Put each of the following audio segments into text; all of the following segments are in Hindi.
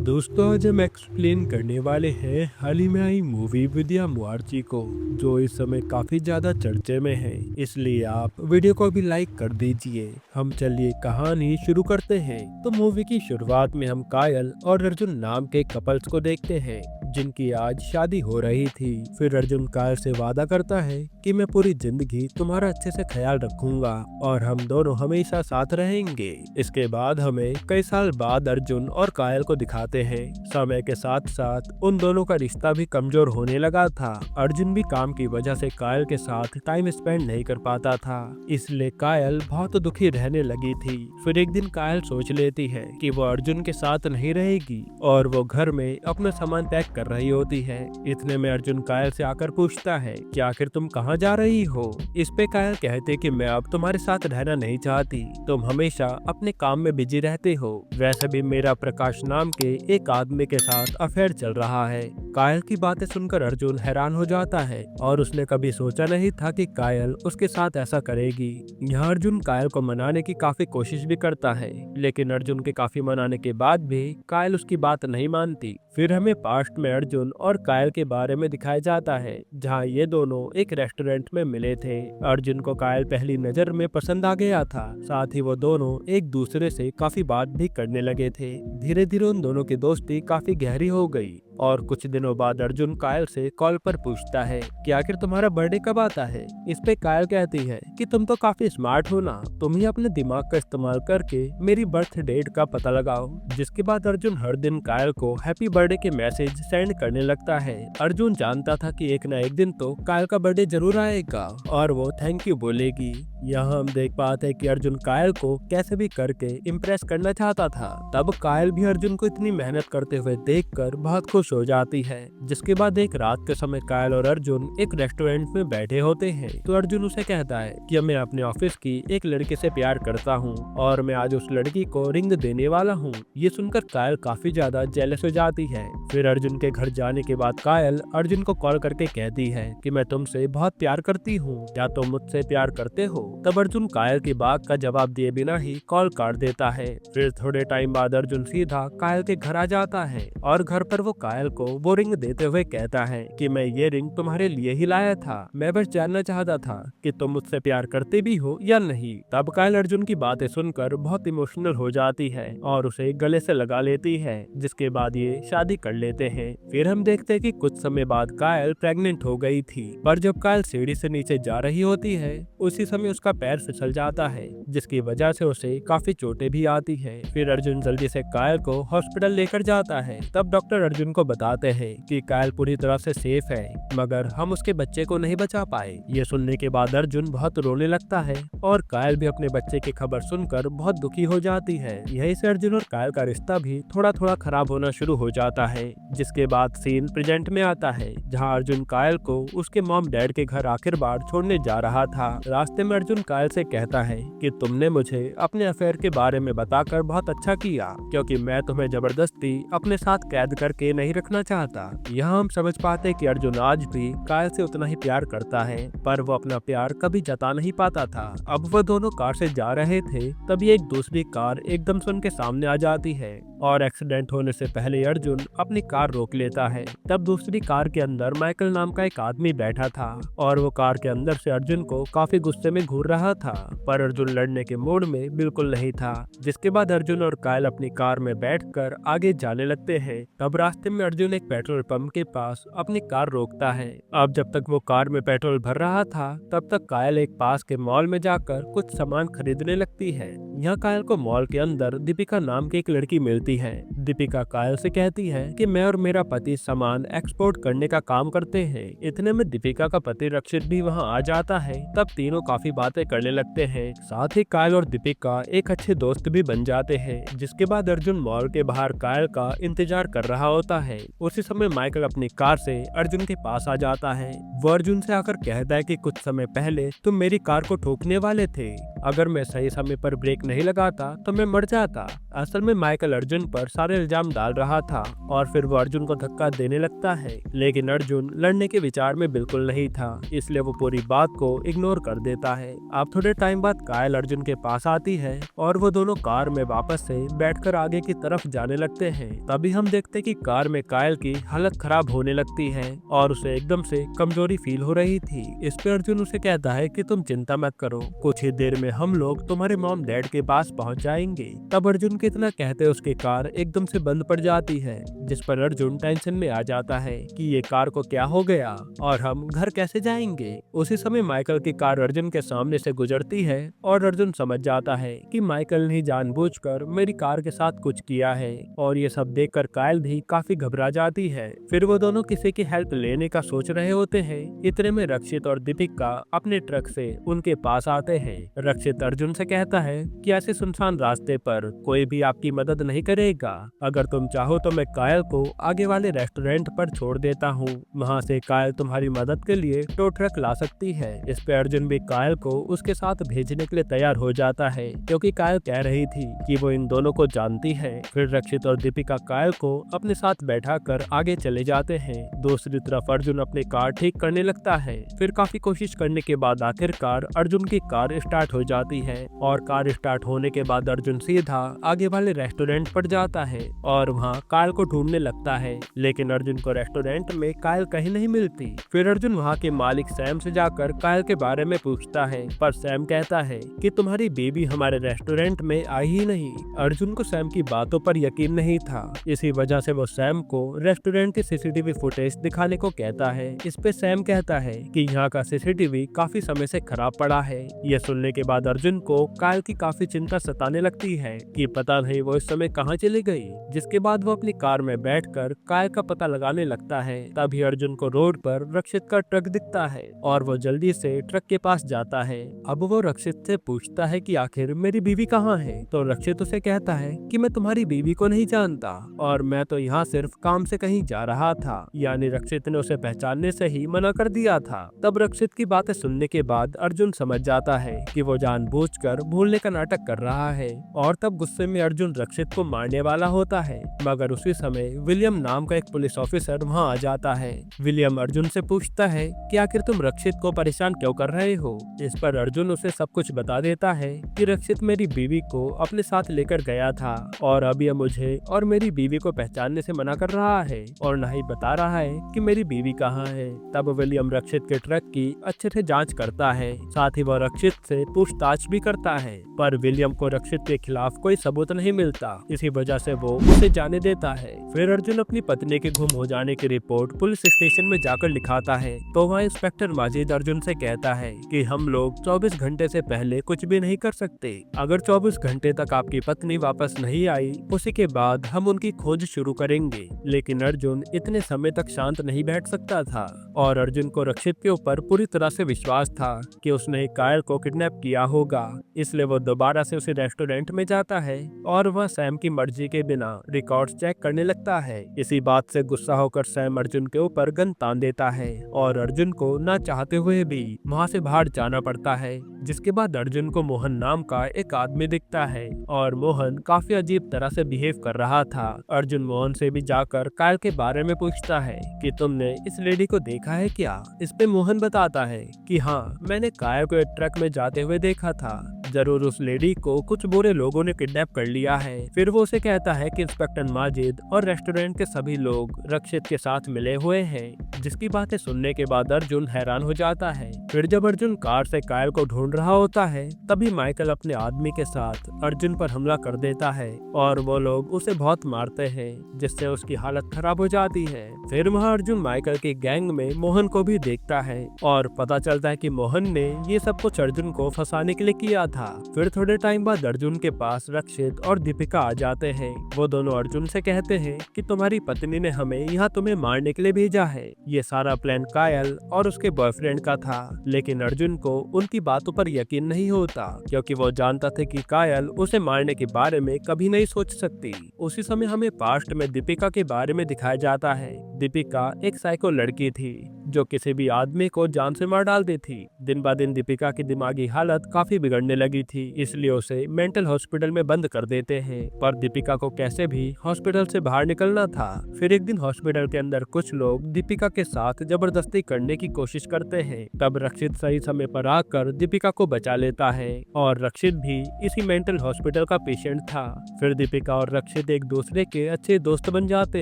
दोस्तों, आज हम एक्सप्लेन करने वाले हैं हाल ही में आई मूवी विद्या मुआर्ची को, जो इस समय काफी ज्यादा चर्चे में है। इसलिए आप वीडियो को भी लाइक कर दीजिए। हम चलिए कहानी शुरू करते हैं। तो मूवी की शुरुआत में हम कायल और अर्जुन नाम के कपल्स को देखते हैं, जिनकी आज शादी हो रही थी। फिर अर्जुन कायल से वादा करता है कि मैं पूरी जिंदगी तुम्हारा अच्छे से ख्याल रखूंगा और हम दोनों हमेशा साथ रहेंगे। इसके बाद हमें कई साल बाद अर्जुन और कायल को दिखाते हैं। समय के साथ साथ उन दोनों का रिश्ता भी कमजोर होने लगा था। अर्जुन भी काम की वजह से कायल के साथ टाइम स्पेंड नहीं कर पाता था, इसलिए कायल बहुत दुखी रहने लगी थी। फिर एक दिन कायल सोच लेती है कि वो अर्जुन के साथ नहीं रहेगी और वो घर में अपना सामान पैक कर रही होती है। इतने में अर्जुन कायल से आकर पूछता है कि आखिर तुम कहाँ जा रही हो। इस पे कायल कहते कि मैं अब तुम्हारे साथ रहना नहीं चाहती, तुम हमेशा अपने काम में बिजी रहते हो। वैसे भी मेरा प्रकाश नाम के एक आदमी के साथ अफेयर चल रहा है। कायल की बातें सुनकर अर्जुन हैरान हो जाता है और उसने कभी सोचा नहीं था कि कायल उसके साथ ऐसा करेगी। यहाँ अर्जुन कायल को मनाने की काफी कोशिश भी करता है, लेकिन अर्जुन के काफी मनाने के बाद भी कायल उसकी बात नहीं मानती। फिर हमें पास्ट में अर्जुन और कायल के बारे में दिखाया जाता है, जहाँ ये दोनों एक रेस्टोरेंट में मिले थे। अर्जुन को कायल पहली नजर में पसंद आ गया था, साथ ही वो दोनों एक दूसरे से काफी बात भी करने लगे थे। धीरे धीरे उन दोनों की दोस्ती काफी गहरी हो गई और कुछ दिनों बाद अर्जुन कायल से कॉल पर पूछता है कि आखिर तुम्हारा बर्थडे कब आता है। इस पे कायल कहती है कि तुम तो काफी स्मार्ट हो ना, तुम ही अपने दिमाग का इस्तेमाल करके मेरी बर्थ डेट का पता लगाओ। जिसके बाद अर्जुन हर दिन कायल को हैप्पी बर्थडे के मैसेज सेंड करने लगता है। अर्जुन जानता था कि एक न एक दिन तो कायल का बर्थडे जरूर आएगा और वो थैंक यू बोलेगी। यहाँ हम देख पाते हैं कि अर्जुन कायल को कैसे भी करके इम्प्रेस करना चाहता था। तब कायल भी अर्जुन को इतनी मेहनत करते हुए देखकर बहुत खुश हो जाती है। जिसके बाद एक रात के समय कायल और अर्जुन एक रेस्टोरेंट में बैठे होते हैं, तो अर्जुन उसे कहता है कि मैं अपने ऑफिस की एक लड़के से प्यार करता हूँ और मैं आज उस लड़की को रिंग देने वाला हूँ। ये सुनकर कायल काफी ज्यादा जेलस हो जाती है। फिर अर्जुन के घर जाने के बाद कायल अर्जुन को कॉल करके कहती है कि मैं तुमसे बहुत प्यार करती हूँ, क्या तुम मुझसे प्यार करते हो। तब अर्जुन कायल की बात का जवाब दिए बिना ही कॉल काट देता है। फिर थोड़े टाइम बाद अर्जुन सीधा कायल के घर आ जाता है और घर पर वो कायल को वो रिंग देते हुए कहता है कि मैं ये रिंग तुम्हारे लिए ही लाया था, मैं बस जानना चाहता था कि तुम मुझसे प्यार करते भी हो या नहीं। तब कायल अर्जुन की बातें सुनकर बहुत इमोशनल हो जाती है और उसे गले से लगा लेती है। जिसके बाद ये शादी कर लेते हैं। फिर हम देखते हैं कि कुछ समय बाद कायल प्रेग्नेंट हो गई थी, पर जब कायल सीढ़ी से नीचे जा रही होती है उसी समय उसका पैर फिसल जाता है, जिसकी वजह से उसे काफी चोटें भी आती है। फिर अर्जुन जल्दी से कायल को हॉस्पिटल लेकर जाता है। तब डॉक्टर अर्जुन को बताते हैं कि कायल पूरी तरह से सेफ है, मगर हम उसके बच्चे को नहीं बचा पाए। ये सुनने के बाद अर्जुन बहुत रोने लगता है और कायल भी अपने बच्चे की खबर सुनकर बहुत दुखी हो जाती है। यहीं से अर्जुन और कायल का रिश्ता भी थोड़ा थोड़ा खराब होना शुरू हो जाता है। जिसके बाद सीन प्रेजेंट में आता है, जहाँ अर्जुन कायल को उसके मॉम डैड के घर आखिर बार छोड़ने जा रहा था। रास्ते में अर्जुन कायल से कहता है कि तुमने मुझे अपने अफेयर के बारे में बताकर बहुत अच्छा किया, क्योंकि मैं तुम्हें जबरदस्ती अपने साथ कैद करके नहीं रखना चाहता। यहाँ हम समझ पाते कि अर्जुन आज भी कायल से उतना ही प्यार करता है, पर वो अपना प्यार कभी जता नहीं पाता था। अब वो दोनों कार से जा रहे थे, तभी एक दूसरी कार एकदम से उनके सामने आ जाती है और एक्सीडेंट होने से पहले अर्जुन अपनी कार रोक लेता है। तब दूसरी कार के अंदर माइकल नाम का एक आदमी बैठा था और वो कार के अंदर से अर्जुन को काफी गुस्से में घूर रहा था, पर अर्जुन लड़ने के मूड में बिल्कुल नहीं था। जिसके बाद अर्जुन और कायल अपनी कार में बैठकर आगे जाने लगते हैं। तब रास्ते में अर्जुन एक पेट्रोल पंप के पास अपनी कार रोकता है। अब जब तक वो कार में पेट्रोल भर रहा था, तब तक कायल एक पास के मॉल में जाकर कुछ सामान खरीदने लगती है। यहाँ कायल को मॉल के अंदर दीपिका नाम की एक लड़की मिलती है। दीपिका कायल से कहती है कि मैं और मेरा पति सामान एक्सपोर्ट करने का काम करते हैं। इतने में दीपिका का पति रक्षित भी वहाँ आ जाता है। तब तीनों काफी बातें करने लगते हैं। साथ ही कायल और दीपिका एक अच्छे दोस्त भी बन जाते हैं। जिसके बाद अर्जुन मॉल के बाहर कायल का इंतजार कर रहा होता है। उसी समय माइकल अपनी कार से अर्जुन के पास आ जाता है। वो अर्जुन से आकर कहता है कि कुछ समय पहले तुम मेरी कार को ठोकने वाले थे, अगर मैं सही समय पर ब्रेक नहीं लगाता तो मैं मर जाता। असल में माइकल अर्जुन पर सारे इल्जाम डाल रहा था और फिर वो अर्जुन को धक्का देने लगता है, लेकिन अर्जुन लड़ने के विचार में बिल्कुल नहीं था, इसलिए वो पूरी बात को इग्नोर कर देता है। अब थोड़े टाइम बाद कायल अर्जुन के पास आती है और वो दोनों कार में वापस से बैठकर आगे की तरफ जाने लगते हैं। तभी हम देखते कि कार में कायल की हालत खराब होने लगती है और उसे एकदम से कमजोरी फील हो रही थी। इस पे अर्जुन उसे कहता है कि तुम चिंता मत करो, कुछ ही देर में हम लोग तुम्हारे मॉम डैड के पास पहुंच जाएंगे। तब अर्जुन के इतना कहते उसकी कार एकदम से बंद पड़ जाती है, जिस पर अर्जुन टेंशन में आ जाता है कि ये कार को क्या हो गया और हम घर कैसे जाएंगे। उसी समय माइकल की कार अर्जुन के सामने से गुजरती है और अर्जुन समझ जाता है कि माइकल ने जानबूझकर मेरी कार के साथ कुछ किया है और ये सब देखकर कायल भी काफी घबरा जाती है। फिर वो दोनों किसी की हेल्प लेने का सोच रहे होते हैं। इतने में रक्षित और दीपिका अपने ट्रक से उनके पास आते हैं। रक्षित अर्जुन से कहता है कि ऐसे सुनसान रास्ते पर कोई भी आपकी मदद नहीं करेगा। अगर तुम चाहो तो मैं कायल को आगे वाले रेस्टोरेंट पर छोड़ देता हूँ, वहाँ से कायल तुम्हारी मदद के लिए टो ट्रक ला सकती है। इस पे अर्जुन भी कायल को उसके साथ भेजने के लिए तैयार हो जाता है, क्योंकि कायल कह रही थी कि वो इन दोनों को जानती है। फिर रक्षित और दीपिका कायल को अपने साथ बैठा कर आगे चले जाते हैं। दूसरी तरफ अर्जुन अपनी कार ठीक करने लगता है। फिर काफी कोशिश करने के बाद आखिरकार अर्जुन की कार स्टार्ट हो जाती है और कार स्टार्ट होने के बाद अर्जुन सीधा आगे वाले रेस्टोरेंट पर जाता है और वहाँ कायल को ढूंढने लगता है, लेकिन अर्जुन को रेस्टोरेंट में कायल कहीं नहीं मिलती। फिर अर्जुन वहाँ के मालिक सैम से जाकर कायल के बारे में पूछता है, पर सैम कहता है कि तुम्हारी बेबी हमारे रेस्टोरेंट में आई ही नहीं। अर्जुन को सैम की बातों पर यकीन नहीं था, इसी वजह से वो सैम को रेस्टोरेंट की सीसीटीवी फुटेज दिखाने को कहता है। इस पे सैम कहता है कि यहाँ का सीसीटीवी काफी समय से खराब पड़ा है। यह सुनने के बाद अर्जुन को कायल की काफी चिंता सताने लगती है कि पता नहीं वो इस समय कहाँ चली गई। जिसके बाद वो अपनी कार में बैठकर कायल का पता लगाने लगता है। तभी अर्जुन को रोड पर रक्षित का ट्रक दिखता है और वो जल्दी से ट्रक के पास जाता है। अब वो रक्षित से पूछता है कि आखिर मेरी बीवी कहाँ है, तो रक्षित उसे कहता है कि मैं तुम्हारी बीवी को नहीं जानता और मैं तो यहाँ सिर्फ काम से कहीं जा रहा था। यानी रक्षित ने उसे पहचानने से ही मना कर दिया था। तब रक्षित की बातें सुनने के बाद अर्जुन समझ जाता है कि वो जानबूझकर भूलने का नाटक कर रहा है और तब गुस्से में अर्जुन रक्षित को मारने वाला होता है, मगर उसी समय विलियम नाम का एक पुलिस ऑफिसर वहाँ आ जाता है। विलियम अर्जुन से पूछता है कि आखिर तुम रक्षित को परेशान क्यों कर रहे हो। इस पर अर्जुन उसे सब कुछ बता देता है कि रक्षित मेरी बीवी को अपने साथ लेकर गया था और अब यह मुझे और मेरी बीवी को पहचानने से मना कर रहा है और न ही बता रहा है कि मेरी बीवी कहाँ है। तब विलियम रक्षित के ट्रक की अच्छे से जांच करता है, साथ ही वह रक्षित से पूछताछ भी करता है, पर विलियम को रक्षित के खिलाफ कोई सबूत नहीं मिलता। इसी वजह से वो उसे जाने देता है। फिर अर्जुन अपनी पत्नी के गुम हो जाने की रिपोर्ट पुलिस स्टेशन में जाकर लिखाता है, तो वहाँ इंस्पेक्टर माजिद अर्जुन से कहता है कि हम लोग 24 घंटे से पहले कुछ भी नहीं कर सकते। अगर 24 घंटे तक आपकी पत्नी वापस नहीं आई, उसी के बाद हम उनकी खोज शुरू करेंगे। लेकिन अर्जुन इतने समय तक शांत नहीं बैठ सकता था और अर्जुन को रक्षित के ऊपर पूरी तरह से विश्वास था कि उसने कायल को किडनैप किया होगा। इसलिए वो दोबारा से उसी रेस्टोरेंट में जाता है और वह सैम की मर्जी के बिना रिकॉर्ड्स चेक करने लगता है। इसी बात से गुस्सा होकर सैम अर्जुन के ऊपर गन तान देता है और अर्जुन को ना चाहते हुए भी वहाँ से बाहर जाना पड़ता है। जिसके बाद अर्जुन को मोहन नाम का एक आदमी दिखता है और मोहन काफी अजीब तरह से बिहेव कर रहा था। अर्जुन मोहन से भी जाकर कायल के बारे में पूछता है कि तुमने इस लेडी को देखा है क्या। इस पे मोहन बताता है कि हाँ, मैंने कायल को एक ट्रक में जाते हुए देखा था, जरूर उस लेडी को कुछ बुरे लोगों ने किडनैप कर लिया है। फिर वो उसे कहता है कि इंस्पेक्टर माजिद और रेस्टोरेंट के सभी लोग रक्षित के साथ मिले हुए हैं। जिसकी बातें सुनने के बाद अर्जुन हैरान हो जाता है। फिर जब अर्जुन कार से कायल को ढूंढ रहा होता है, तभी माइकल अपने आदमी के साथ अर्जुन पर हमला कर देता है और वो लोग उसे बहुत मारते हैं, जिससे उसकी हालत खराब हो जाती है। फिर वहाँ अर्जुन माइकल की गैंग में मोहन को भी देखता है और पता चलता है कि मोहन ने ये सब कुछ अर्जुन को फंसाने के लिए किया था। फिर थोड़े टाइम बाद अर्जुन के पास रक्षित और दीपिका आ जाते हैं। वो दोनों अर्जुन से कहते हैं कि तुम्हारी पत्नी ने हमें यहाँ तुम्हें मारने के लिए भेजा है। ये सारा प्लान कायल और उसके बॉयफ्रेंड का था, लेकिन अर्जुन को उनकी बातों पर यकीन नहीं होता, क्योंकि वो जानता था कि कायल उसे मारने के बारे में कभी नहीं सोच सकती। उसी समय हमें पास्ट में दीपिका के बारे में दिखाया जाता है। दीपिका एक साइको लड़की थी जो किसी भी आदमी को जान से मार डालती थी। दिन ब दिन दीपिका की दिमागी हालत काफी बिगड़ने लगी थी, इसलिए उसे मेंटल हॉस्पिटल में बंद कर देते हैं। पर दीपिका को कैसे भी हॉस्पिटल से बाहर निकलना था। फिर एक दिन हॉस्पिटल के अंदर कुछ लोग दीपिका के साथ जबरदस्ती करने की कोशिश करते हैं। तब रक्षित सही समय पर आकर दीपिका को बचा लेता है और रक्षित भी इसी मेंटल हॉस्पिटल का पेशेंट था। फिर दीपिका और रक्षित एक दूसरे के अच्छे दोस्त बन जाते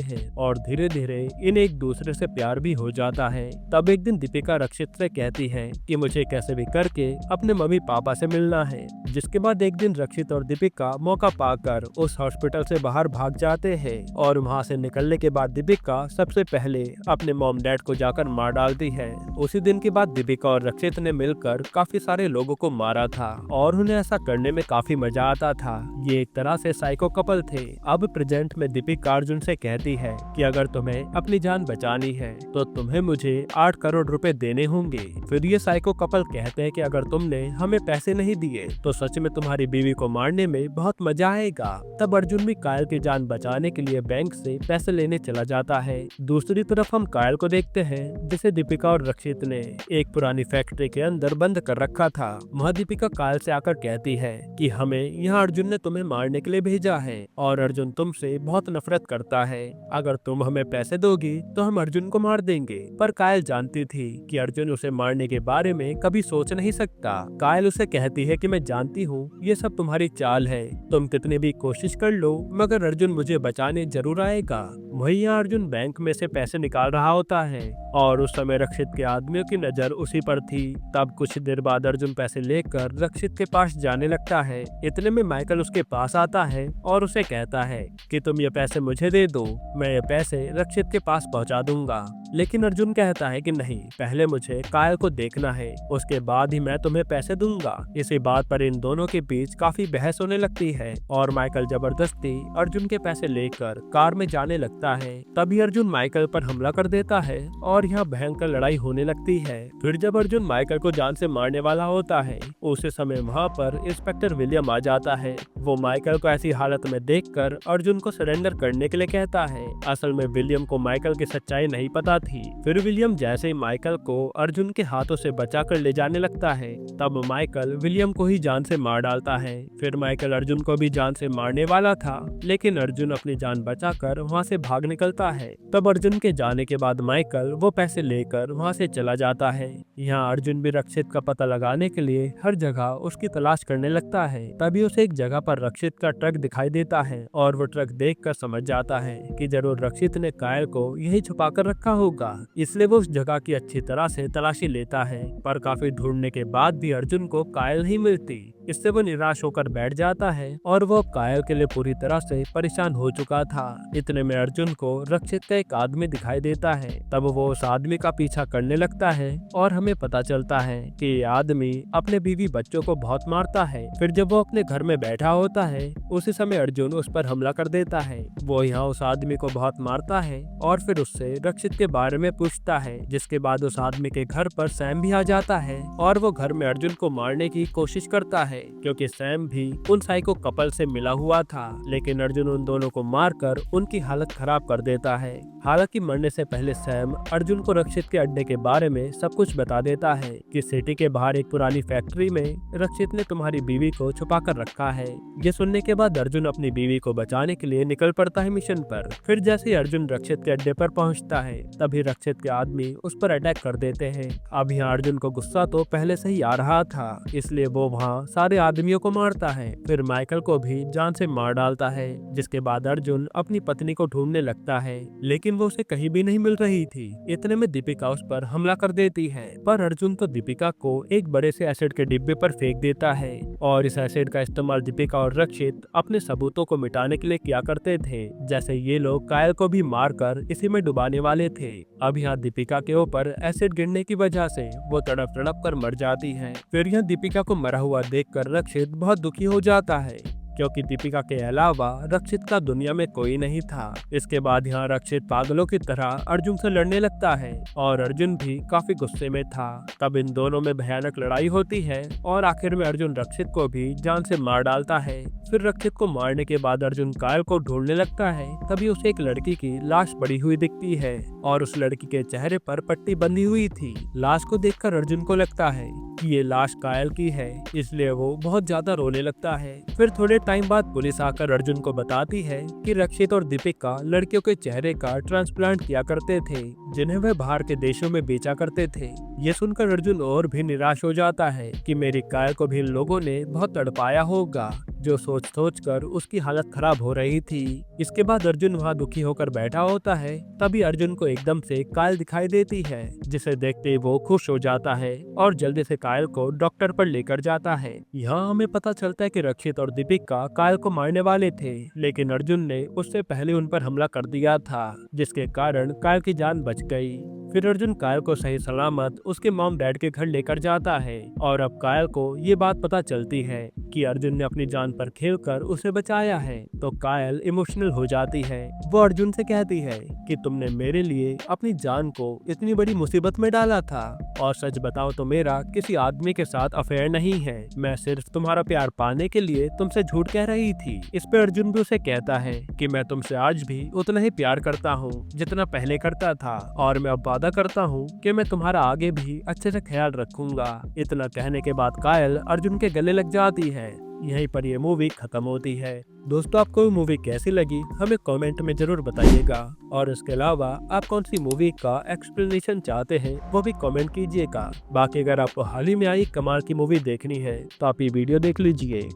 हैं और धीरे धीरे इन्हें एक दूसरे से प्यार भी हो जाता है। तब एक दिन दीपिका रक्षित से कहती है कि मुझे कैसे भी करके अपने मम्मी पापा से मिलना है। जिसके बाद एक दिन रक्षित और दीपिका मौका पाकर उस हॉस्पिटल से बाहर भाग जाते हैं और वहां से निकलने के बाद दीपिका सबसे पहले अपने मॉम डैड को जाकर मार डालती है। उसी दिन के बाद दीपिका और रक्षित ने मिलकर काफी सारे लोगों को मारा था और उन्हें ऐसा करने में काफी मजा आता था। ये एक तरह से साइको कपल थे। अब प्रेजेंट में दीपिका अर्जुन से कहती है कि अगर तुम्हें अपनी जान बचानी है तो तुम्हें मुझे 8 करोड़ रुपए देने होंगे। फिर ये साइको कपल कहते हैं कि अगर तुमने हमें पैसे नहीं दिए तो सच में तुम्हारी बीवी को मारने में बहुत मजा आएगा। तब अर्जुन भी कायल की जान बचाने के लिए बैंक से पैसे लेने चला जाता है। दूसरी तरफ हम कायल को देखते हैं जिसे दीपिका और रक्षित ने एक पुरानी फैक्ट्री के अंदर बंद कर रखा था। वहाँ दीपिका कायल से आकर कहती है कि हमें यहाँ अर्जुन ने तुम्हें मारने के लिए भेजा है और अर्जुन तुमसे बहुत नफरत करता है। अगर तुम हमें पैसे दोगी तो हम अर्जुन को मार देंगे। पर कायल जानती थी कि अर्जुन उसे मारने के बारे में कभी सोच नहीं सकता। कायल उसे कहती है कि मैं जानती हूँ ये सब तुम्हारी चाल है, तुम कितनी भी कोशिश कर लो मगर अर्जुन मुझे बचाने जरूर आएगा। वही यहाँ अर्जुन बैंक में से पैसे निकाल रहा होता है और उस समय रक्षित के आदमियों की नजर उसी पर थी। तब कुछ देर बाद अर्जुन पैसे लेकर रक्षित के पास जाने लगता है। इतने में माइकल उसके पास आता है और उसे कहता है कि तुम ये पैसे मुझे दे दो, मैं ये पैसे रक्षित के पास पहुंचा दूंगा। लेकिन अर्जुन कहता है कि नहीं, पहले मुझे कायल को देखना है, उसके बाद ही मैं तुम्हें पैसे दूंगा। इसी बात पर इन दोनों के बीच काफी बहस होने लगती है और माइकल जबरदस्ती अर्जुन के पैसे लेकर कार में जाने लगता है। तभी अर्जुन माइकल पर हमला कर देता है और यहाँ भयंकर लड़ाई होने लगती है। फिर जब अर्जुन माइकल को जान से मारने वाला होता है उसी समय वहाँ पर इंस्पेक्टर विलियम आ जाता है। वो माइकल को ऐसी हालत में देखकर अर्जुन को सरेंडर करने के लिए कहता है। असल में विलियम को माइकल की सच्चाई नहीं पता थी। फिर विलियम जैसे ही माइकल को अर्जुन के हाथों से बचाकर ले जाने लगता है तब माइकल विलियम को ही जान से मार डालता है। फिर माइकल अर्जुन को भी जान से मारने वाला था लेकिन अर्जुन अपनी जान बचाकर वहाँ से भाग निकलता है। तब अर्जुन के जाने के बाद माइकल वो पैसे लेकर वहाँ से चला जाता है। यहाँ अर्जुन भी रक्षित का पता लगाने के लिए हर जगह उसकी तलाश करने लगता है। तभी उसे एक जगह पर रक्षित का ट्रक दिखाई देता है और वो ट्रक देखकर समझ जाता है कि जरूर रक्षित ने कायल को यही छुपा कर रखा होगा, इसलिए वो उस जगह की अच्छी तरह से तलाशी लेता है। पर काफी ढूंढने के बाद भी अर्जुन को कायल नहीं मिलती। इससे वो निराश होकर बैठ जाता है और वो कायल के लिए पूरी तरह से परेशान हो चुका था। इतने में अर्जुन को रक्षित का एक आदमी दिखाई देता है। तब वो उस आदमी का पीछा करने लगता है और हमें पता चलता है कि ये आदमी अपने बीवी बच्चों को बहुत मारता है। फिर जब वो अपने घर में बैठा होता है उसी समय अर्जुन उस पर हमला कर देता है। वो यहाँ उस आदमी को बहुत मारता है और फिर उससे रक्षित के बारे में पूछता है। जिसके बाद उस आदमी के घर पर सैम भी आ जाता है और वो घर में अर्जुन को मारने की कोशिश करता है क्योंकि सैम भी उन साइको कपल से मिला हुआ था। लेकिन अर्जुन उन दोनों को मारकर उनकी हालत खराब कर देता है। हालांकि मरने से पहले सैम अर्जुन को रक्षित के अड्डे के बारे में सब कुछ बता देता है कि सिटी के बाहर एक पुरानी फैक्ट्री में रक्षित ने तुम्हारी बीवी को छुपा कर रखा है। ये सुनने के बाद अर्जुन अपनी बीवी को बचाने के लिए निकल पड़ता है मिशन पर। फिर जैसे ही अर्जुन रक्षित के अड्डे पर पहुंचता है तभी रक्षित के आदमी उस पर अटैक कर देते हैं। अब यहाँ अर्जुन को गुस्सा तो पहले से ही आ रहा था, इसलिए वो वहाँ सारे आदमियों को मारता है। फिर माइकल को भी जान से मार डालता है। जिसके बाद अर्जुन अपनी पत्नी को ढूंढने लगता है लेकिन वो उसे कहीं भी नहीं मिल रही थी। इतने में दीपिका उस पर हमला कर देती है पर अर्जुन तो दीपिका को एक बड़े से एसिड के डिब्बे पर फेंक देता है और इस एसिड का इस्तेमाल दीपिका और रक्षित अपने सबूतों को मिटाने के लिए किया करते थे। जैसे ये लोग कायल को भी मारकर इसी में डुबाने वाले थे। अब यहाँ दीपिका के ऊपर एसिड गिरने की वजह से वो तड़प तड़प कर मर जाती है। फिर यहाँ दीपिका को मरा हुआ देखकर रक्षित बहुत दुखी हो जाता है। क्योंकि दीपिका के अलावा रक्षित का दुनिया में कोई नहीं था। इसके बाद यहाँ रक्षित पागलों की तरह अर्जुन से लड़ने लगता है और अर्जुन भी काफी गुस्से में था। तब इन दोनों में भयानक लड़ाई होती है और आखिर में अर्जुन रक्षित को भी जान से मार डालता है। फिर रक्षित को मारने के बाद अर्जुन कायल को ढूंढने लगता है। तभी उसे एक लड़की की लाश पड़ी हुई दिखती है और उस लड़की के चेहरे पर पट्टी बंधी हुई थी। लाश को देखकर अर्जुन को लगता है कि ये लाश कायल की है, इसलिए वो बहुत ज्यादा रोने लगता है। फिर थोड़े टाइम बाद पुलिस आकर अर्जुन को बताती है कि रक्षित और दीपिका लड़कियों के चेहरे का ट्रांसप्लांट किया करते थे, जिन्हें वे बाहर के देशों में बेचा करते थे। ये सुनकर अर्जुन और भी निराश हो जाता है कि मेरी कायल को भी इन लोगों ने बहुत तड़पाया होगा, जो सोच सोच कर उसकी हालत खराब हो रही थी। इसके बाद अर्जुन वहाँ दुखी होकर बैठा होता है। तभी अर्जुन को एकदम से कायल दिखाई देती है, जिसे देखते ही वो खुश हो जाता है और जल्दी से कायल को डॉक्टर पर लेकर जाता है। यहाँ हमें पता चलता है कि रक्षित और दीपिका कायल को मारने वाले थे, लेकिन अर्जुन ने उससे पहले उन पर हमला कर दिया था, जिसके कारण कायल की जान बच गई। फिर अर्जुन कायल को सही सलामत उसके मॉम डैड के घर लेकर जाता है और अब कायल को ये बात पता चलती है कि अर्जुन ने अपनी जान पर खेलकर उसे बचाया है, तो कायल इमोशनल हो जाती है। वो अर्जुन से कहती है कि तुमने मेरे लिए अपनी जान को इतनी बड़ी मुसीबत में डाला था, और सच बताओ तो मेरा किसी आदमी के साथ अफेयर नहीं है, मैं सिर्फ तुम्हारा प्यार पाने के लिए तुमसे झूठ कह रही थी। इस पे अर्जुन भी उसे कहता है कि मैं तुमसे आज भी उतना ही प्यार करता हूँ जितना पहले करता था, और मैं अब वादा करता हूँ कि मैं तुम्हारा आगे भी अच्छे से ख्याल रखूंगा। इतना कहने के बाद कायल अर्जुन के गले लग जाती है। यहीं पर ये मूवी खत्म होती है। दोस्तों, आपको ये मूवी कैसी लगी हमें कमेंट में जरूर बताइएगा, और इसके अलावा आप कौन सी मूवी का एक्सप्लेनेशन चाहते हैं वो भी कमेंट कीजिएगा। बाकी अगर आपको हाल ही में आई कमाल की मूवी देखनी है तो आप ये वीडियो देख लीजिए।